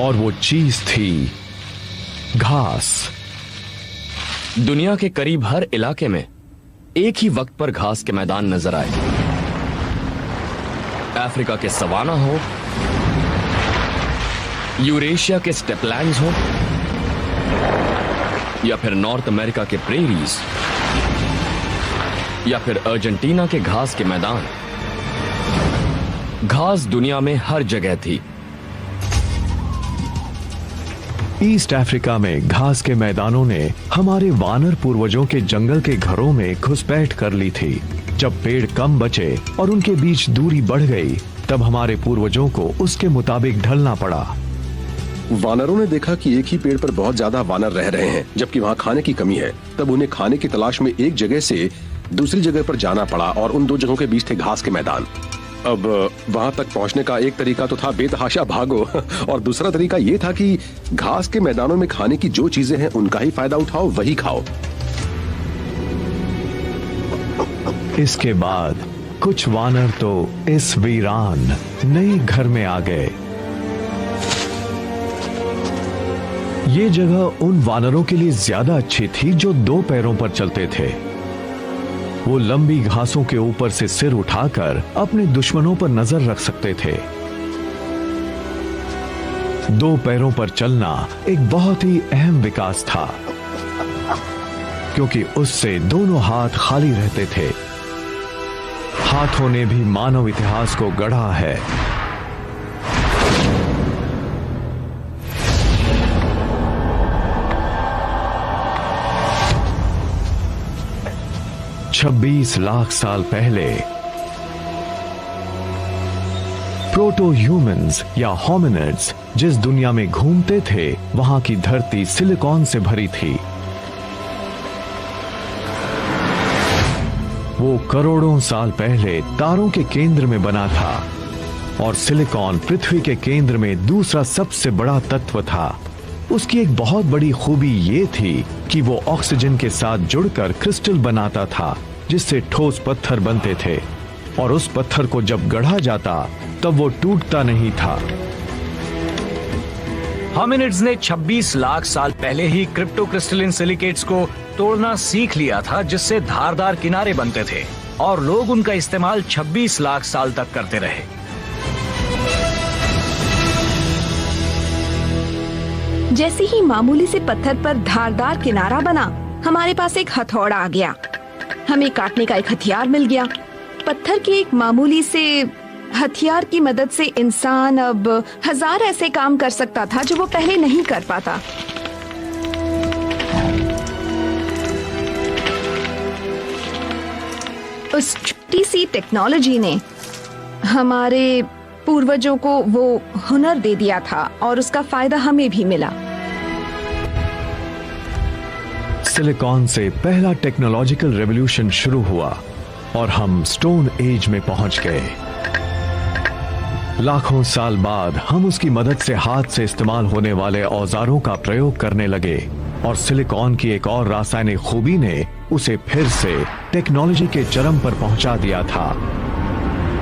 और वो चीज थी घास। दुनिया के करीब हर इलाके में एक ही वक्त पर घास के मैदान नजर आए। अफ्रीका के सवाना हो, यूरेशिया के स्टेपलैंड्स हो, या फिर नॉर्थ अमेरिका के प्रेरीज, या फिर अर्जेंटीना के घास के मैदान। घास दुनिया में हर जगह थी। ईस्ट अफ्रीका में घास के मैदानों ने हमारे वानर पूर्वजों के जंगल के घरों में घुसपैठ कर ली थी। जब पेड़ कम बचे और उनके बीच दूरी बढ़ गई, तब हमारे पूर्वजों को उसके मुताबिक ढलना पड़ा। वानरों ने देखा कि एक ही पेड़ पर बहुत ज्यादा वानर रह रहे हैं, जबकि वहाँ खाने की कमी है। तब उन्हें खाने की तलाश में एक जगह से दूसरी जगह पर जाना पड़ा, और उन दो जगहों के बीच थे घास के मैदान। अब वहां तक पहुंचने का एक तरीका तो था बेतहाशा भागो, और दूसरा तरीका यह था कि घास के मैदानों में खाने की जो चीजें हैं उनका ही फायदा उठाओ, वही खाओ। इसके बाद कुछ वानर तो इस वीरान नए घर में आ गए। ये जगह उन वानरों के लिए ज्यादा अच्छी थी जो दो पैरों पर चलते थे। वो लंबी घासों के ऊपर से सिर उठाकर अपने दुश्मनों पर नजर रख सकते थे। दो पैरों पर चलना एक बहुत ही अहम विकास था, क्योंकि उससे दोनों हाथ खाली रहते थे। हाथों ने भी मानव इतिहास को गढ़ा है। $26 लाख साल पहले प्रोटो ह्यूमंस या होमिनिड्स जिस दुनिया में घूमते थे, वहां की धरती सिलिकॉन से भरी थी। वो करोड़ों साल पहले तारों के केंद्र में बना था, और सिलिकॉन पृथ्वी के केंद्र में दूसरा सबसे बड़ा तत्व था। उसकी एक बहुत बड़ी खूबी ये थी कि वो ऑक्सीजन के साथ जुड़कर क्रिस्टल बनाता था, जिससे ठोस पत्थर बनते थे, और उस पत्थर को जब गढ़ा जाता तब वो टूटता नहीं था। होमिनिड्स ने 26 लाख साल पहले ही क्रिप्टोक्रिस्टलिन सिलिकेट्स को तोड़ना सीख लिया था, जिससे धारदार किनारे बनते थे, और लोग उनका इस्तेमाल 26 लाख साल तक करते रहे। जैसे ही मामूली से पत्थर पर धारदार किनारा बना, हमारे पास एक हथौड़ा आ गया। हमें काटने का एक हथियार मिल गया। पत्थर के एक मामूली से हथियार की मदद से इंसान अब 1000 ऐसे काम कर सकता था जो वो पहले नहीं कर पाता। उस छोटी सी टेक्नोलॉजी ने हमारे पूर्वजों को वो हुनर दे दिया था, और उसका फायदा हमें भी मिला। सिलिकॉन से पहला टेक्नोलॉजिकल रेवोल्यूशन शुरू हुआ, और हम स्टोन एज में पहुंच गए। लाखों साल बाद हम उसकी मदद से हाथ से इस्तेमाल होने वाले औजारों का प्रयोग करने लगे। और सिलिकॉन की एक और रासायनिक खूबी ने उसे फिर से टेक्नोलॉजी के चरम पर पहुंचा दिया था।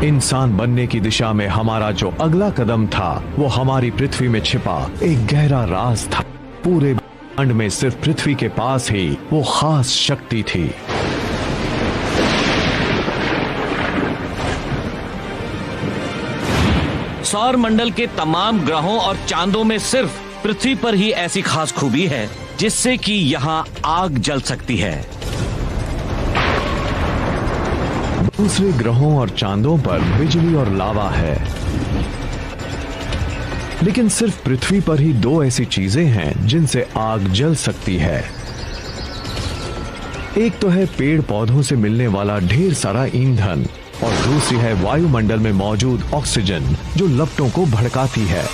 इंसान बनने की दिशा में हमारा जो अगला कदम था वो हमारी पृथ्वी में छिपा एक गहरा राज था। पूरे ब्रह्मांड में सिर्फ पृथ्वी के पास ही वो खास शक्ति थी। सौर मंडल के तमाम ग्रहों और चांदों में सिर्फ पृथ्वी पर ही ऐसी खास खूबी है जिससे कि यहाँ आग जल सकती है। दूसरे ग्रहों और चांदों पर बिजली और लावा है, लेकिन सिर्फ पृथ्वी पर ही दो ऐसी चीजें हैं जिनसे आग जल सकती है। एक तो है पेड़ पौधों से मिलने वाला ढेर सारा ईंधन और दूसरी है वायुमंडल में मौजूद ऑक्सीजन जो लपटों को भड़काती है।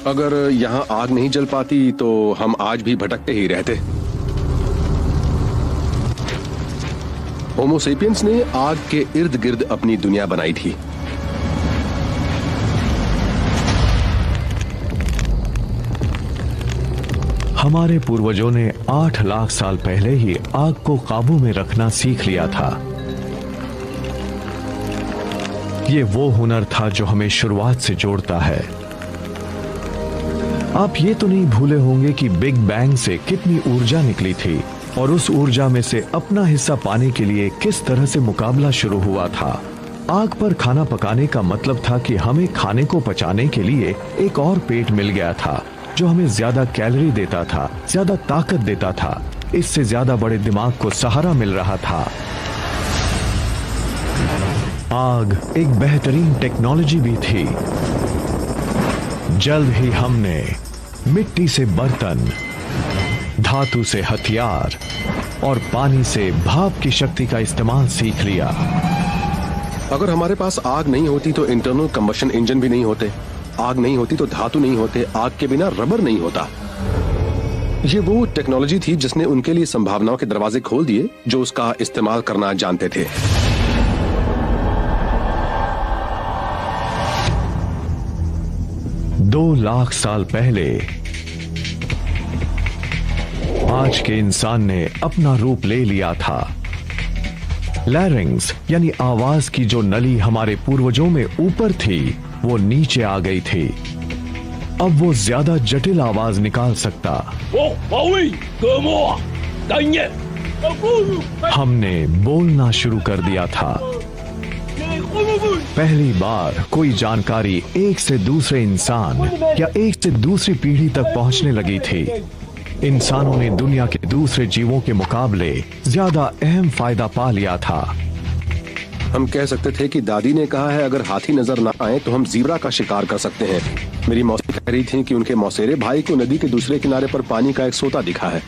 अगर यहाँ आग नहीं जल पाती तो हम आज भी भटकते ही रहते। होमो सेपियंस ने आग के इर्द गिर्द अपनी दुनिया बनाई थी। हमारे पूर्वजों ने 8 लाख साल पहले ही आग को काबू में रखना सीख लिया था। ये वो हुनर था जो हमें शुरुआत से जोड़ता है। आप ये तो नहीं भूले होंगे कि बिग बैंग से कितनी ऊर्जा निकली थी और उस ऊर्जा में से अपना हिस्सा पाने के लिए किस तरह से मुकाबला शुरू हुआ था। आग पर खाना पकाने का मतलब था कि हमें खाने को पचाने के लिए एक और पेट मिल गया था जो हमें ज्यादा कैलोरी देता था, ज्यादा ताकत देता था, इससे ज्यादा बड़े दिमाग को सहारा मिल रहा था। आग एक बेहतरीन टेक्नोलॉजी भी थी। जल्द ही हमने मिट्टी से बर्तन, धातु से हथियार और पानी से भाप की शक्ति का इस्तेमाल सीख लिया। अगर हमारे पास आग नहीं होती तो इंटरनल कंबशन इंजन भी नहीं होते, आग नहीं होती तो धातु नहीं होते, आग के बिना रबर नहीं होता। ये वो टेक्नोलॉजी थी जिसने उनके लिए संभावनाओं के दरवाजे खोल दिए जो उसका इस्तेमाल करना जानते थे। दो लाख साल पहले आज के इंसान ने अपना रूप ले लिया था। लैरिंग्स यानी आवाज की जो नली हमारे पूर्वजों में ऊपर थी वो नीचे आ गई थी। अब वो ज्यादा जटिल आवाज निकाल सकता। हमने बोलना शुरू कर दिया था। पहली बार कोई जानकारी एक से दूसरे इंसान या एक से दूसरी पीढ़ी तक पहुंचने लगी थी। इंसानों ने दुनिया के दूसरे जीवों के मुकाबले ज्यादा अहम फायदा पा लिया था। हम कह सकते थे कि दादी ने कहा है अगर हाथी नजर ना आए तो हम जीब्रा का शिकार कर सकते हैं। मेरी मौसी कह रही थी कि उनके मौसेरे भाई को नदी के दूसरे किनारे पर पानी का एक सोता दिखा है।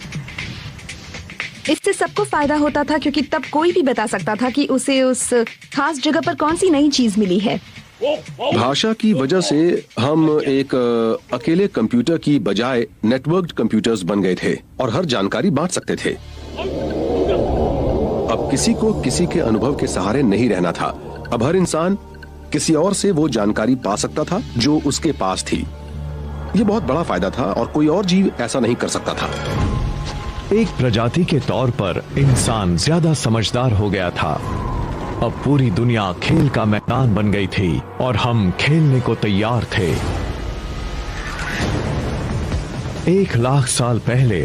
इससे सबको फायदा होता था क्योंकि तब कोई भी बता सकता था कि उसे उस खास जगह पर कौन सी नई चीज मिली है। भाषा की वजह से हम एक अकेले कंप्यूटर की बजाय नेटवर्क्ड कंप्यूटर्स बन गए थे और हर जानकारी बांट सकते थे। अब किसी को किसी के अनुभव के सहारे नहीं रहना था। अब हर इंसान किसी और से वो जानकारी पा सकता था जो उसके पास थी। ये बहुत बड़ा फायदा था और कोई और जीव ऐसा नहीं कर सकता था। एक प्रजाति के तौर पर इंसान ज्यादा समझदार हो गया था। अब पूरी दुनिया खेल का मैदान बन गई थी और हम खेलने को तैयार थे। 1 लाख साल पहले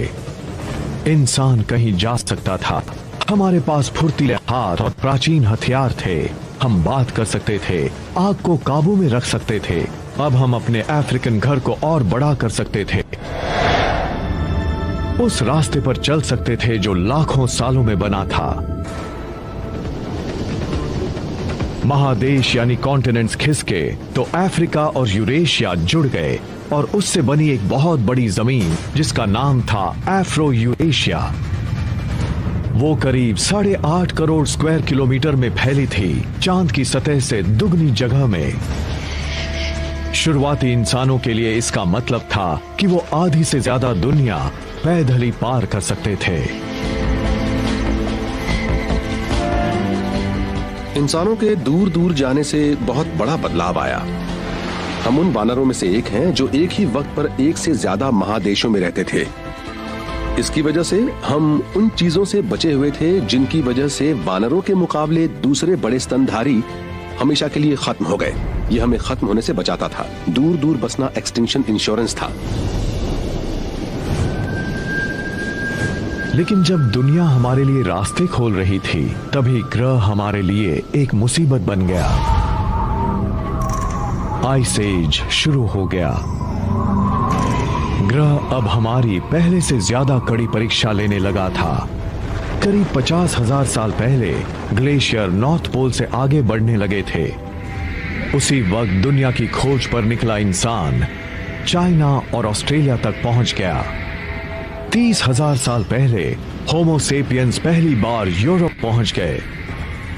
इंसान कहीं जा सकता था। हमारे पास फुर्तीले हाथ और प्राचीन हथियार थे। हम बात कर सकते थे, आग को काबू में रख सकते थे। अब हम अपने अफ्रीकन घर को और बड़ा कर सकते थे। उस रास्ते पर चल सकते थे जो लाखों सालों में बना था। महादेश यानी कॉन्टिनेंट्स खिसके तो अफ्रीका और यूरेशिया जुड़ गए और उससे बनी एक बहुत बड़ी जमीन जिसका नाम था अफ्रो यूरेशिया। वो करीब 8.5 करोड़ स्क्वायर किलोमीटर में फैली थी, चांद की सतह से दुगनी जगह में। शुरुआती इंसानों के लिए इसका मतलब था कि वो आधी से ज्यादा दुनिया पैदल ही पार कर सकते थे। इंसानों के दूर दूर जाने से बहुत बड़ा बदलाव आया। हम उन वानरों में से एक हैं जो एक ही वक्त पर एक से ज्यादा महादेशों में रहते थे। इसकी वजह से हम उन चीजों से बचे हुए थे जिनकी वजह से वानरों के मुकाबले दूसरे बड़े स्तनधारी हमेशा के लिए खत्म हो गए। ये हमें खत्म होने से बचाता था। दूर दूर बसना एक्सटिंक्शन इंश्योरेंस था। लेकिन जब दुनिया हमारे लिए रास्ते खोल रही थी, तभी ग्रह हमारे लिए एक मुसीबत बन गया। आइस एज शुरू हो गया। ग्रह अब हमारी पहले से ज्यादा कड़ी परीक्षा लेने लगा था। करीब 50,000 साल पहले ग्लेशियर नॉर्थ पोल से आगे बढ़ने लगे थे। उसी वक्त दुनिया की खोज पर निकला इंसान चाइना और ऑस्ट्रेलिया तक पहुंच गया। 30,000 साल पहले होमो सेपियंस पहली बार यूरोप पहुंच गए।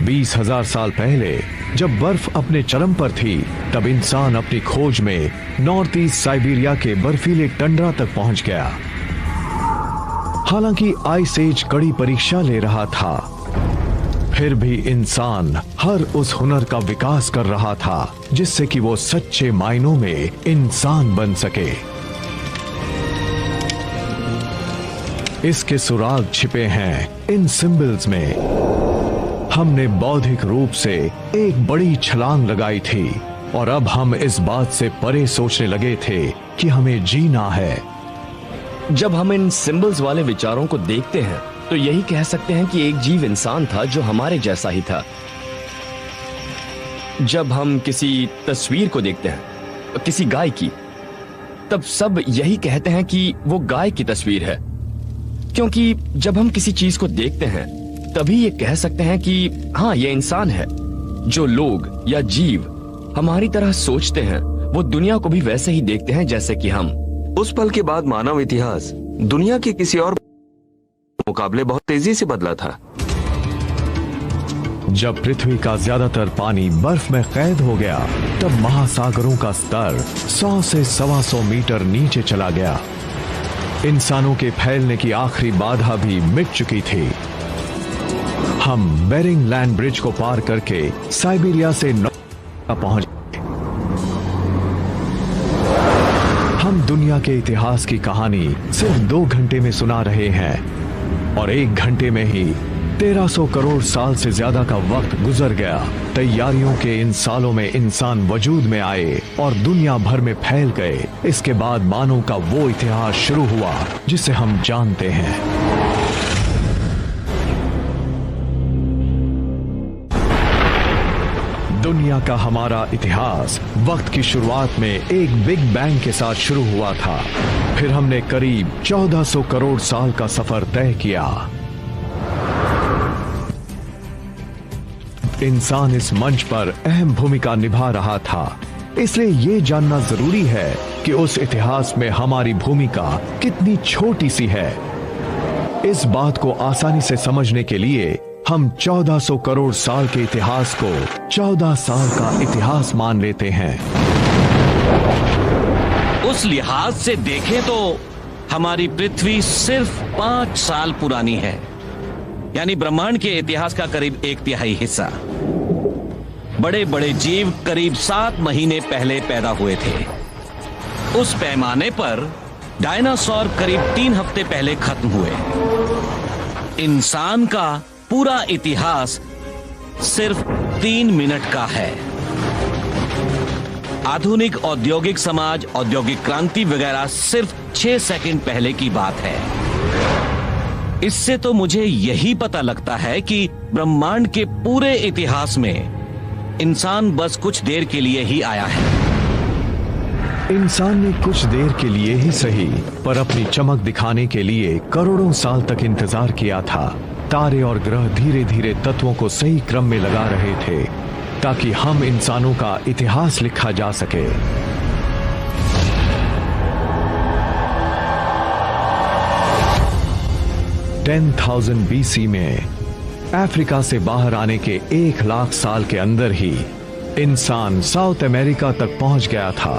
20,000 साल पहले जब बर्फ अपने चरम पर थी, तब इंसान अपनी खोज में नॉर्थ ईस्ट साइबेरिया के बर्फीले टंड्रा तक पहुंच गया। हालांकि आइस एज कड़ी परीक्षा ले रहा था, फिर भी इंसान हर उस हुनर का विकास कर रहा था जिससे कि वो सच्चे मायनों में इंसान बन सके। इसके सुराग छिपे हैं इन सिंबल्स में। हमने बौद्धिक रूप से एक बड़ी छलांग लगाई थी और अब हम इस बात से परे सोचने लगे थे कि हमें जीना है। जब हम इन सिंबल्स वाले विचारों को देखते हैं तो यही कह सकते हैं कि एक जीव इंसान था जो हमारे जैसा ही था। जब हम किसी तस्वीर को देखते हैं, किसी गाय की, तब सब यही कहते हैं कि वो गाय की तस्वीर है, क्योंकि जब हम किसी चीज को देखते हैं तभी ये कह सकते हैं कि हाँ, ये इंसान है। जो लोग या जीव हमारी तरह सोचते हैं वो दुनिया को भी वैसे ही देखते हैं जैसे कि हम। उस पल के बाद मानव इतिहास दुनिया के किसी और मुकाबले बहुत तेजी से बदला था। जब पृथ्वी का ज्यादातर पानी बर्फ में कैद हो गया, तब महासागरों का स्तर 100 से 125 मीटर नीचे चला गया। इंसानों के फैलने की आखिरी बाधा भी मिट चुकी थी। हम बेरिंग लैंड ब्रिज को पार करके साइबेरिया से पहुंच गए। हम दुनिया के इतिहास की कहानी सिर्फ 2 घंटे में सुना रहे हैं और 1 घंटे में ही 1300 करोड़ साल से ज्यादा का वक्त गुजर गया। तैयारियों के इन सालों में इंसान वजूद में आए और दुनिया भर में फैल गए। इसके बाद मानव का वो इतिहास शुरू हुआ जिसे हम जानते हैं। दुनिया का हमारा इतिहास वक्त की शुरुआत में एक बिग बैंग के साथ शुरू हुआ था। फिर हमने करीब 1400 करोड़ साल का सफर तय किया। इंसान इस मंच पर अहम भूमिका निभा रहा था, इसलिए ये जानना जरूरी है कि उस इतिहास में हमारी भूमिका कितनी छोटी सी है। इस बात को आसानी से समझने के लिए हम 1400 करोड़ साल के इतिहास को 14 साल का इतिहास मान लेते हैं। उस लिहाज से देखें तो हमारी पृथ्वी सिर्फ 5 साल पुरानी है, यानी ब्रह्मांड के इतिहास का करीब 1/3 हिस्सा। बड़े बड़े जीव करीब 7 महीने पहले पैदा हुए थे। उस पैमाने पर डायनासोर करीब 3 हफ्ते पहले खत्म हुए। इंसान का पूरा इतिहास सिर्फ 3 मिनट का है। आधुनिक औद्योगिक समाज, औद्योगिक क्रांति वगैरह सिर्फ 6 सेकंड पहले की बात है। इससे तो मुझे यही पता लगता है कि ब्रह्मांड के पूरे इतिहास में इंसान बस कुछ देर के लिए ही आया है। इंसान ने कुछ देर के लिए ही सही, पर अपनी चमक दिखाने के लिए करोड़ों साल तक इंतजार किया था। तारे और ग्रह धीरे धीरे तत्वों को सही क्रम में लगा रहे थे ताकि हम इंसानों का इतिहास लिखा जा सके। 10,000 BC में अफ्रीका से बाहर आने के 1 लाख साल के अंदर ही इंसान साउथ अमेरिका तक पहुंच गया था।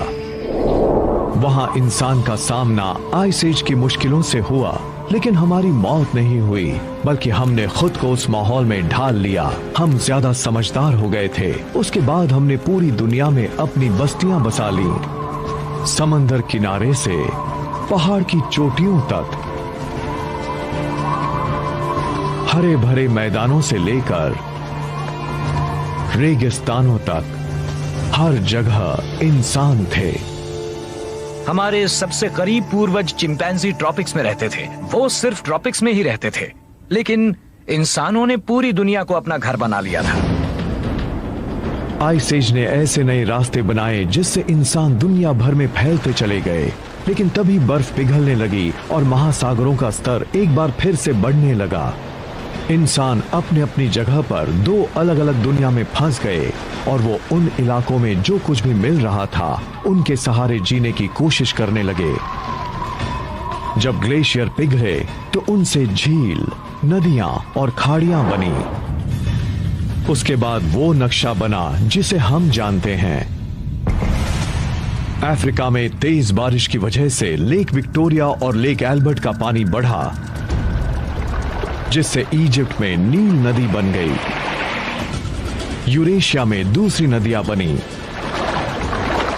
वहां इंसान का सामना आइस एज की मुश्किलों से हुआ, लेकिन हमारी मौत नहीं हुई, बल्कि हमने खुद को उस माहौल में ढाल लिया। हम ज्यादा समझदार हो गए थे। उसके बाद हमने पूरी दुनिया में अपनी बस्तियां बसा ली। समंदर किनारे से पहाड़ की चोटियों तक हरे भरे मैदानों से लेकर रेगिस्तानों तक हर जगह इंसान थे। हमारे सबसे करीब पूर्वज चिंपैंजी ट्रॉपिक्स में रहते थे। वो सिर्फ ट्रॉपिक्स में ही रहते थे, लेकिन इंसानों ने पूरी दुनिया को अपना घर बना लिया था। आइस एज ने ऐसे नए रास्ते बनाए जिससे इंसान दुनिया भर में फैलते चले गए, लेकिन तभी बर्फ पिघलने लगी और महासागरों का स्तर एक बार फिर से बढ़ने लगा। इंसान अपने अपनी जगह पर दो अलग अलग दुनिया में फंस गए और वो उन इलाकों में जो कुछ भी मिल रहा था उनके सहारे जीने की कोशिश करने लगे। जब ग्लेशियर पिघले तो उनसे झील, नदियां और खाड़ियां बनी। उसके बाद वो नक्शा बना जिसे हम जानते हैं। अफ्रीका में तेज बारिश की वजह से लेक विक्टोरिया और लेक एल्बर्ट का पानी बढ़ा, जिससे इजिप्ट में नील नदी बन गई। यूरेशिया में दूसरी नदियां बनी।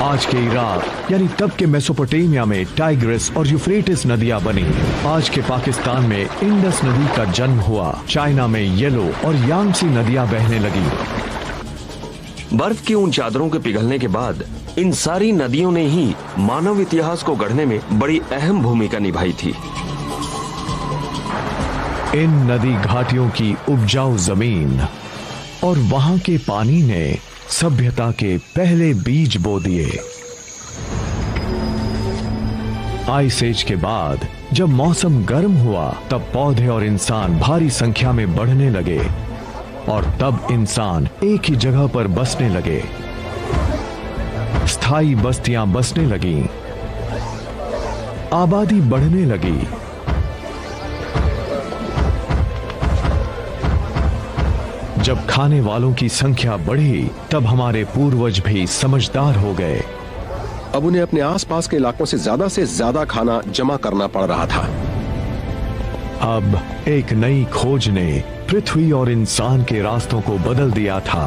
आज के इराक यानी तब के मेसोपोटामिया में टाइग्रिस और यूफ्रेटिस नदियां बनी। आज के पाकिस्तान में इंडस नदी का जन्म हुआ। चाइना में येलो और यांगसी नदियां बहने लगी। बर्फ की उन चादरों के पिघलने के बाद इन सारी नदियों ने ही मानव इतिहास को गढ़ने में बड़ी अहम भूमिका निभाई थी। इन नदी घाटियों की उपजाऊ जमीन और वहां के पानी ने सभ्यता के पहले बीज बो दिए। आइस एज के बाद जब मौसम गर्म हुआ तब पौधे और इंसान भारी संख्या में बढ़ने लगे और तब इंसान एक ही जगह पर बसने लगे। स्थायी बस्तियां बसने लगीं, आबादी बढ़ने लगी। जब खाने वालों की संख्या बढ़ी तब हमारे पूर्वज भी समझदार हो गए। अब उन्हें अपने आसपास के इलाकों से ज्यादा खाना जमा करना पड़ रहा था। अब एक नई खोज ने पृथ्वी और इंसान के रास्तों को बदल दिया था।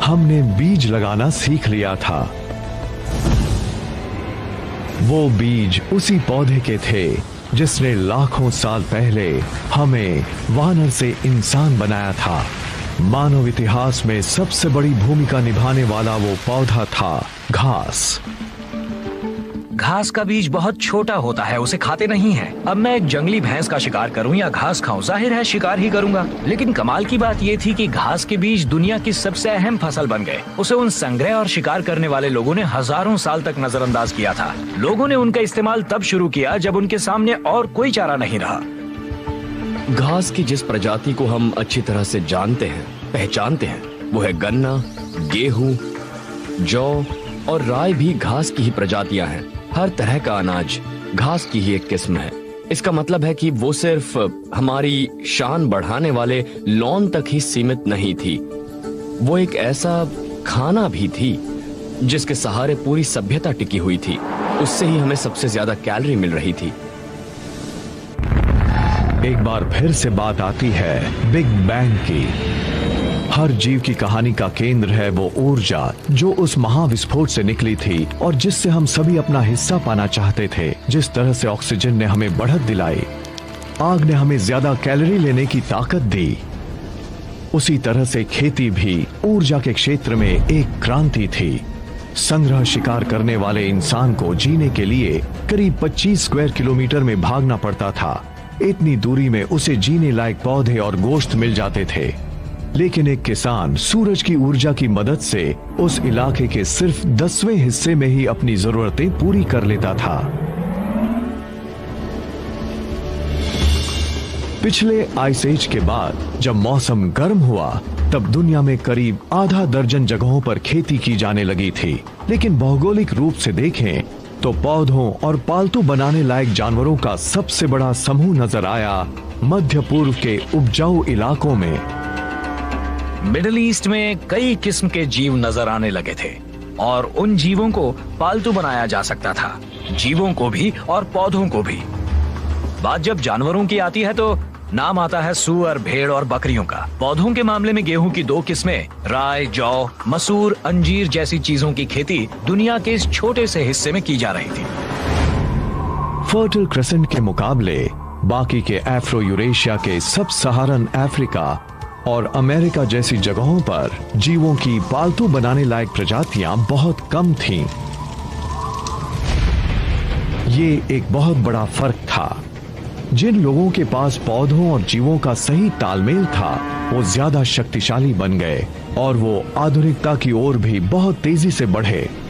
हमने बीज लगाना सीख लिया था। वो बीज उसी पौधे के थे जिसने लाखों साल पहले हमें वानर से इंसान बनाया था। मानव इतिहास में सबसे बड़ी भूमिका निभाने वाला वो पौधा था घास। घास का बीज बहुत छोटा होता है, उसे खाते नहीं हैं। अब मैं एक जंगली भैंस का शिकार करूं या घास खाऊं, जाहिर है शिकार ही करूंगा। लेकिन कमाल की बात ये थी कि घास के बीज दुनिया की सबसे अहम फसल बन गए। उसे उन संग्रह और शिकार करने वाले लोगों ने हजारों साल तक नजरअंदाज किया था। लोगों ने उनका इस्तेमाल तब शुरू किया जब उनके सामने और कोई चारा नहीं रहा। घास की जिस प्रजाति को हम अच्छी तरह से जानते हैं, पहचानते हैं, वो है गन्ना, गेहूं, जौ और राई भी घास की ही प्रजातियां हैं। हर तरह का अनाज घास की ही एक किस्म है। इसका मतलब है कि वो सिर्फ हमारी शान बढ़ाने वाले लॉन तक ही सीमित नहीं थी, वो एक ऐसा खाना भी थी जिसके सहारे पूरी सभ्यता टिकी हुई थी। उससे ही हमें सबसे ज्यादा कैलोरी मिल रही थी। एक बार फिर से बात आती है बिग बैंग की। हर जीव की कहानी का केंद्र है वो ऊर्जा जो उस महाविस्फोट से निकली थी और जिससे हम सभी अपना हिस्सा पाना चाहते थे। जिस तरह से ऑक्सीजन ने हमें बढ़त दिलाई, आग ने हमें ज्यादा कैलोरी लेने की ताकत दी, उसी तरह से खेती भी ऊर्जा के क्षेत्र में एक क्रांति थी। संग्रह शिकार करने वाले इंसान को जीने के लिए करीब 25 स्क्वायर किलोमीटर में भागना पड़ता था। इतनी दूरी में उसे जीने लायक पौधे और गोश्त मिल जाते थे। लेकिन एक किसान सूरज की ऊर्जा की मदद से उस इलाके के सिर्फ 10वें हिस्से में ही अपनी जरूरतें पूरी कर लेता था। पिछले आइस एज के बाद जब मौसम गर्म हुआ तब दुनिया में करीब आधा दर्जन जगहों पर खेती की जाने लगी थी। लेकिन भौगोलिक रूप से देखें तो पौधों और पालतू बनाने लायक जानवरों का सबसे बड़ा समूह नजर आया मध्य पूर्व के उपजाऊ इलाकों में। मिडिल ईस्ट में कई किस्म के जीव नजर आने लगे थे और उन जीवों को पालतू बनाया जा सकता था, जीवों को भी और पौधों को भी। बात जब जानवरों की आती है तो नाम आता है सूअर, भेड़ और बकरियों का। पौधों के मामले में गेहूं की 2 किस्में, राय, जौ, मसूर, अंजीर जैसी चीजों की खेती दुनिया के इस छोटे से हिस्से में की जा रही थी। फर्टिल क्रेसेंट के मुकाबले बाकी के अफ्रो यूरेशिया के सब सहारन अफ्रीका और अमेरिका जैसी जगहों पर जीवों की पालतू बनाने लायक प्रजातियां बहुत कम थीं। ये एक बहुत बड़ा फर्क था। जिन लोगों के पास पौधों और जीवों का सही तालमेल था वो ज्यादा शक्तिशाली बन गए और वो आधुनिकता की ओर भी बहुत तेजी से बढ़े।